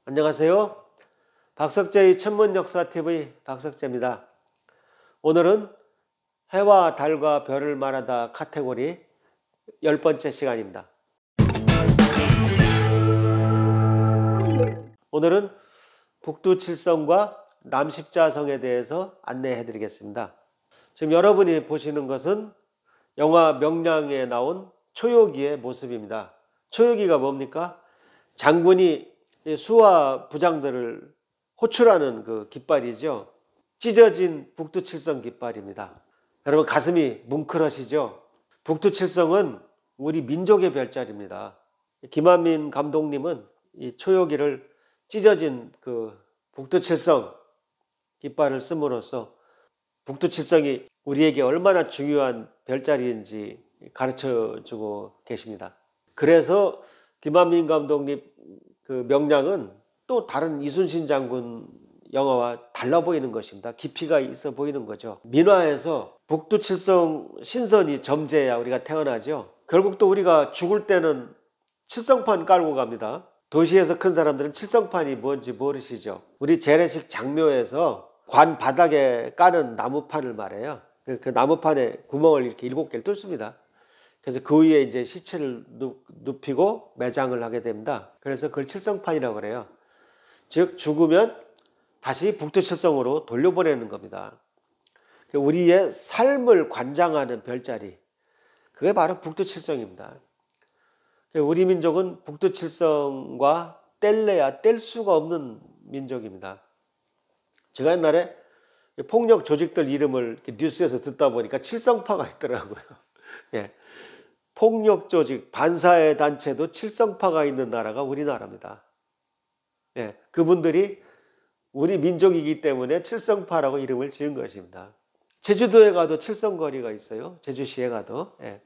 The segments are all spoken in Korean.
안녕하세요. 박석재의 천문역사TV 박석재입니다. 오늘은 해와 달과 별을 말하다 카테고리 10번째 시간입니다. 오늘은 북두칠성과 남십자성에 대해서 안내해 드리겠습니다. 지금 여러분이 보시는 것은 영화 명량에 나온 초요기의 모습입니다. 초요기가 뭡니까? 장군이 수하 부장들을 호출하는 그 깃발이죠. 찢어진 북두칠성 깃발입니다. 여러분 가슴이 뭉클하시죠? 북두칠성은 우리 민족의 별자리입니다. 김한민 감독님은 이 초요기를 찢어진 그 북두칠성 깃발을 씀으로써 북두칠성이 우리에게 얼마나 중요한 별자리인지 가르쳐주고 계십니다. 그래서 김한민 감독님 그 명량은 또 다른 이순신 장군 영화와 달라 보이는 것입니다. 깊이가 있어 보이는 거죠. 민화에서 북두칠성 신선이 점재야 우리가 태어나죠. 결국 또 우리가 죽을 때는 칠성판 깔고 갑니다. 도시에서 큰 사람들은 칠성판이 뭔지 모르시죠. 우리 재래식 장묘에서 관 바닥에 까는 나무판을 말해요. 그 나무판에 구멍을 이렇게 7개를 뚫습니다. 그래서 그 위에 이제 시체를 눕히고 매장을 하게 됩니다. 그래서 그걸 칠성판이라고 그래요. 즉 죽으면 다시 북두칠성으로 돌려보내는 겁니다. 우리의 삶을 관장하는 별자리, 그게 바로 북두칠성입니다. 우리 민족은 북두칠성과 뗄래야 뗄 수가 없는 민족입니다. 제가 옛날에 폭력 조직들 이름을 뉴스에서 듣다 보니까 칠성파가 있더라고요. 예. 폭력 조직, 반사회 단체도 칠성파가 있는 나라가 우리나라입니다. 예, 그분들이 우리 민족이기 때문에 칠성파라고 이름을 지은 것입니다. 제주도에 가도 칠성거리가 있어요. 제주시에 가도. 예.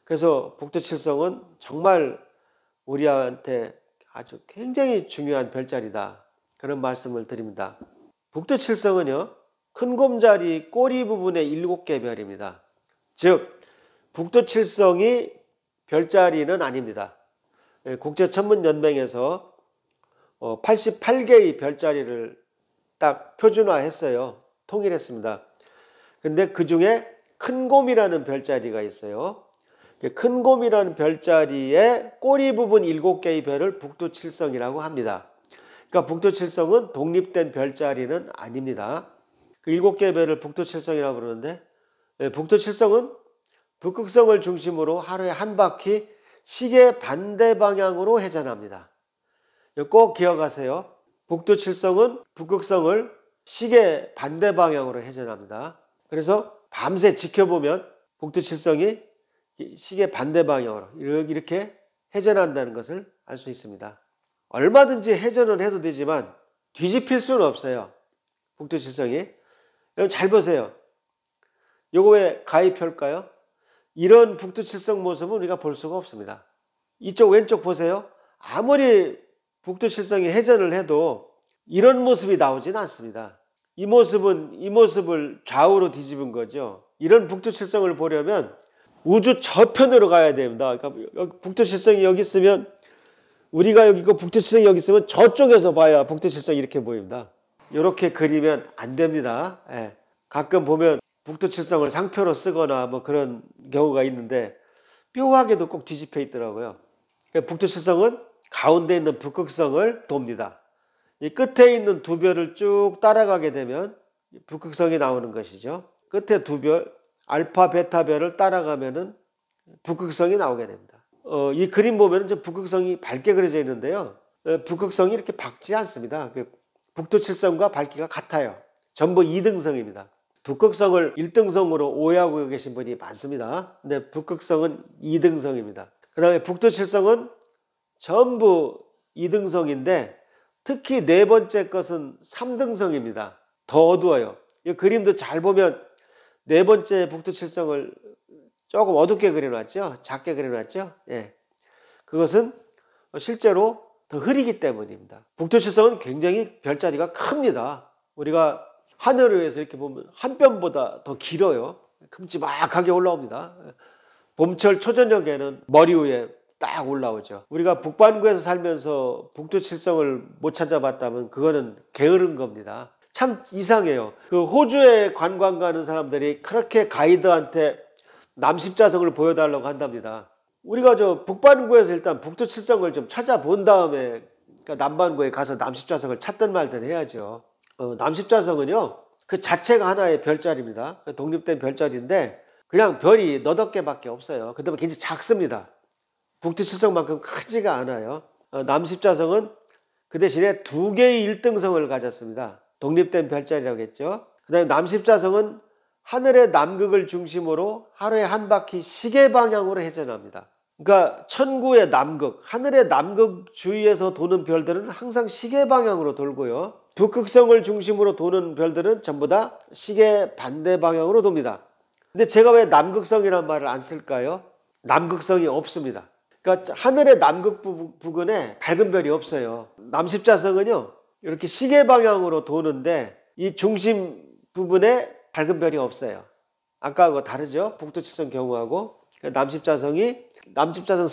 그래서 북두칠성은 정말 우리한테 아주 굉장히 중요한 별자리다. 그런 말씀을 드립니다. 북두칠성은요, 큰 곰자리 꼬리 부분의 7개 별입니다. 즉 북두칠성이 별자리는 아닙니다. 국제천문연맹에서 88개의 별자리를 딱 표준화했어요. 통일했습니다. 근데 그 중에 큰곰이라는 별자리가 있어요. 큰곰이라는 별자리의 꼬리 부분 7개의 별을 북두칠성이라고 합니다. 그러니까 북두칠성은 독립된 별자리는 아닙니다. 그 7개의 별을 북두칠성이라고 그러는데, 북두칠성은 북극성을 중심으로 하루에 한 바퀴 시계 반대 방향으로 회전합니다. 꼭 기억하세요. 북두칠성은 북극성을 시계 반대 방향으로 회전합니다. 그래서 밤새 지켜보면 북두칠성이 시계 반대 방향으로 이렇게 회전한다는 것을 알 수 있습니다. 얼마든지 회전은 해도 되지만 뒤집힐 수는 없어요. 북두칠성이. 여러분 잘 보세요. 요거 왜 가위표일까요? 이런 북두칠성 모습은 우리가 볼 수가 없습니다. 이쪽 왼쪽 보세요. 아무리 북두칠성이 회전을 해도 이런 모습이 나오진 않습니다. 이 모습을 좌우로 뒤집은 거죠. 이런 북두칠성을 보려면 우주 저편으로 가야 됩니다. 그러니까 북두칠성이 여기 있으면, 우리가 여기 있고 북두칠성이 여기 있으면 저쪽에서 봐야 북두칠성이 이렇게 보입니다. 이렇게 그리면 안 됩니다. 예. 가끔 보면 북두칠성을 상표로 쓰거나 뭐 그런 경우가 있는데 묘하게도 꼭 뒤집혀 있더라고요. 북두칠성은 가운데 있는 북극성을 돕니다. 이 끝에 있는 두 별을 쭉 따라가게 되면 북극성이 나오는 것이죠. 끝에 두 별, 알파, 베타 별을 따라가면은 북극성이 나오게 됩니다. 이 그림 보면 이제 북극성이 밝게 그려져 있는데요. 북극성이 이렇게 밝지 않습니다. 북두칠성과 밝기가 같아요. 전부 2등성입니다. 북극성을 1등성으로 오해하고 계신 분이 많습니다. 근데 북극성은 2등성입니다. 그 다음에 북두칠성은 전부 2등성인데 특히 네 번째 것은 3등성입니다. 더 어두워요. 이 그림도 잘 보면 네 번째 북두칠성을 조금 어둡게 그려놨죠. 작게 그려놨죠. 예. 그것은 실제로 더 흐리기 때문입니다. 북두칠성은 굉장히 별자리가 큽니다. 우리가 하늘을 위해서 이렇게 보면 한 뼘보다 더 길어요. 큼지막하게 올라옵니다. 봄철 초저녁에는 머리 위에 딱 올라오죠. 우리가 북반구에서 살면서 북두칠성을 못 찾아봤다면 그거는 게으른 겁니다. 참 이상해요. 그 호주에 관광 가는 사람들이 그렇게 가이드한테 남십자성을 보여달라고 한답니다. 우리가 저 북반구에서 일단 북두칠성을 좀 찾아본 다음에 그러니까 남반구에 가서 남십자성을 찾든 말든 해야죠. 남십자성은요, 그 자체가 하나의 별자리입니다. 독립된 별자리인데 그냥 별이 너댓 개밖에 없어요. 그다음에 굉장히 작습니다. 북두칠성만큼 크지가 않아요. 남십자성은 그 대신에 2개의 1등성을 가졌습니다. 독립된 별자리라고 했죠. 그 다음에 남십자성은 하늘의 남극을 중심으로 하루에 한 바퀴 시계 방향으로 회전합니다. 그러니까 천구의 남극, 하늘의 남극 주위에서 도는 별들은 항상 시계 방향으로 돌고요. 북극성을 중심으로 도는 별들은 전부 다 시계 반대 방향으로 돕니다. 근데 제가 왜 남극성이라는 말을 안 쓸까요? 남극성이 없습니다. 그러니까 하늘의 남극 부근에 밝은 별이 없어요. 남십자성은요, 이렇게 시계 방향으로 도는데 이 중심 부분에 밝은 별이 없어요. 아까하고 다르죠? 북두칠성 경우하고. 남십자성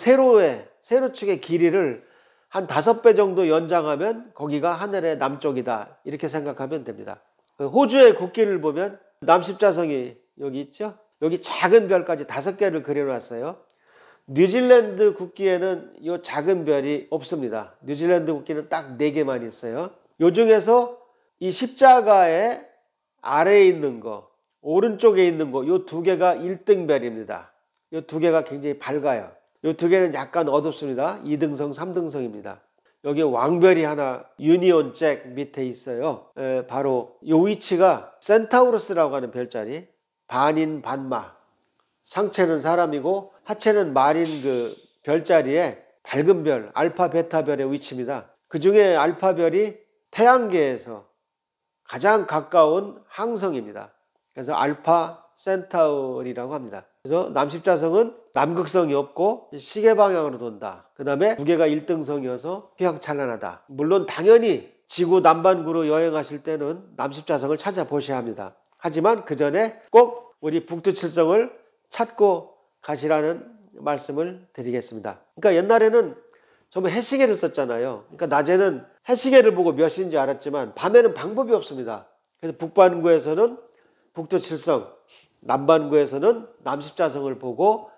세로축의 길이를 한 5배 정도 연장하면 거기가 하늘의 남쪽이다, 이렇게 생각하면 됩니다. 호주의 국기를 보면 남십자성이 여기 있죠? 여기 작은 별까지 5개를 그려놨어요. 뉴질랜드 국기에는 이 작은 별이 없습니다. 뉴질랜드 국기는 딱 4개만 있어요. 요 중에서 이 십자가의 아래에 있는 거, 오른쪽에 있는 거, 요 2개가 1등별입니다. 요 2개가 굉장히 밝아요. 요 2개는 약간 어둡습니다. 2등성, 3등성입니다. 여기 왕별이 하나 유니온 잭 밑에 있어요. 바로 요 위치가 센타우루스라고 하는 별자리, 반인 반마, 상체는 사람이고 하체는 말인 그 별자리에 밝은 별, 알파 베타 별의 위치입니다. 그 중에 알파 별이 태양계에서 가장 가까운 항성입니다. 그래서 알파 센타우리라고 합니다. 그래서 남십자성은 남극성이 없고 시계 방향으로 돈다. 그 다음에 2개가 1등성이어서 휘황찬란하다. 물론 당연히 지구 남반구로 여행하실 때는 남십자성을 찾아보셔야 합니다. 하지만 그 전에 꼭 우리 북두칠성을 찾고 가시라는 말씀을 드리겠습니다. 그러니까 옛날에는 전부 해시계를 썼잖아요. 그러니까 낮에는 해시계를 보고 몇 시인지 알았지만 밤에는 방법이 없습니다. 그래서 북반구에서는 북두칠성, 남반구에서는 남십자성을 보고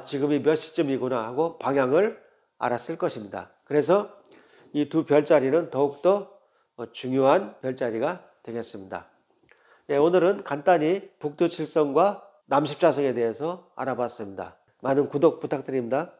지금이 몇 시쯤이구나 하고 방향을 알았을 것입니다. 그래서 이 2 별자리는 더욱더 중요한 별자리가 되겠습니다. 오늘은 간단히 북두칠성과 남십자성에 대해서 알아봤습니다. 많은 구독 부탁드립니다.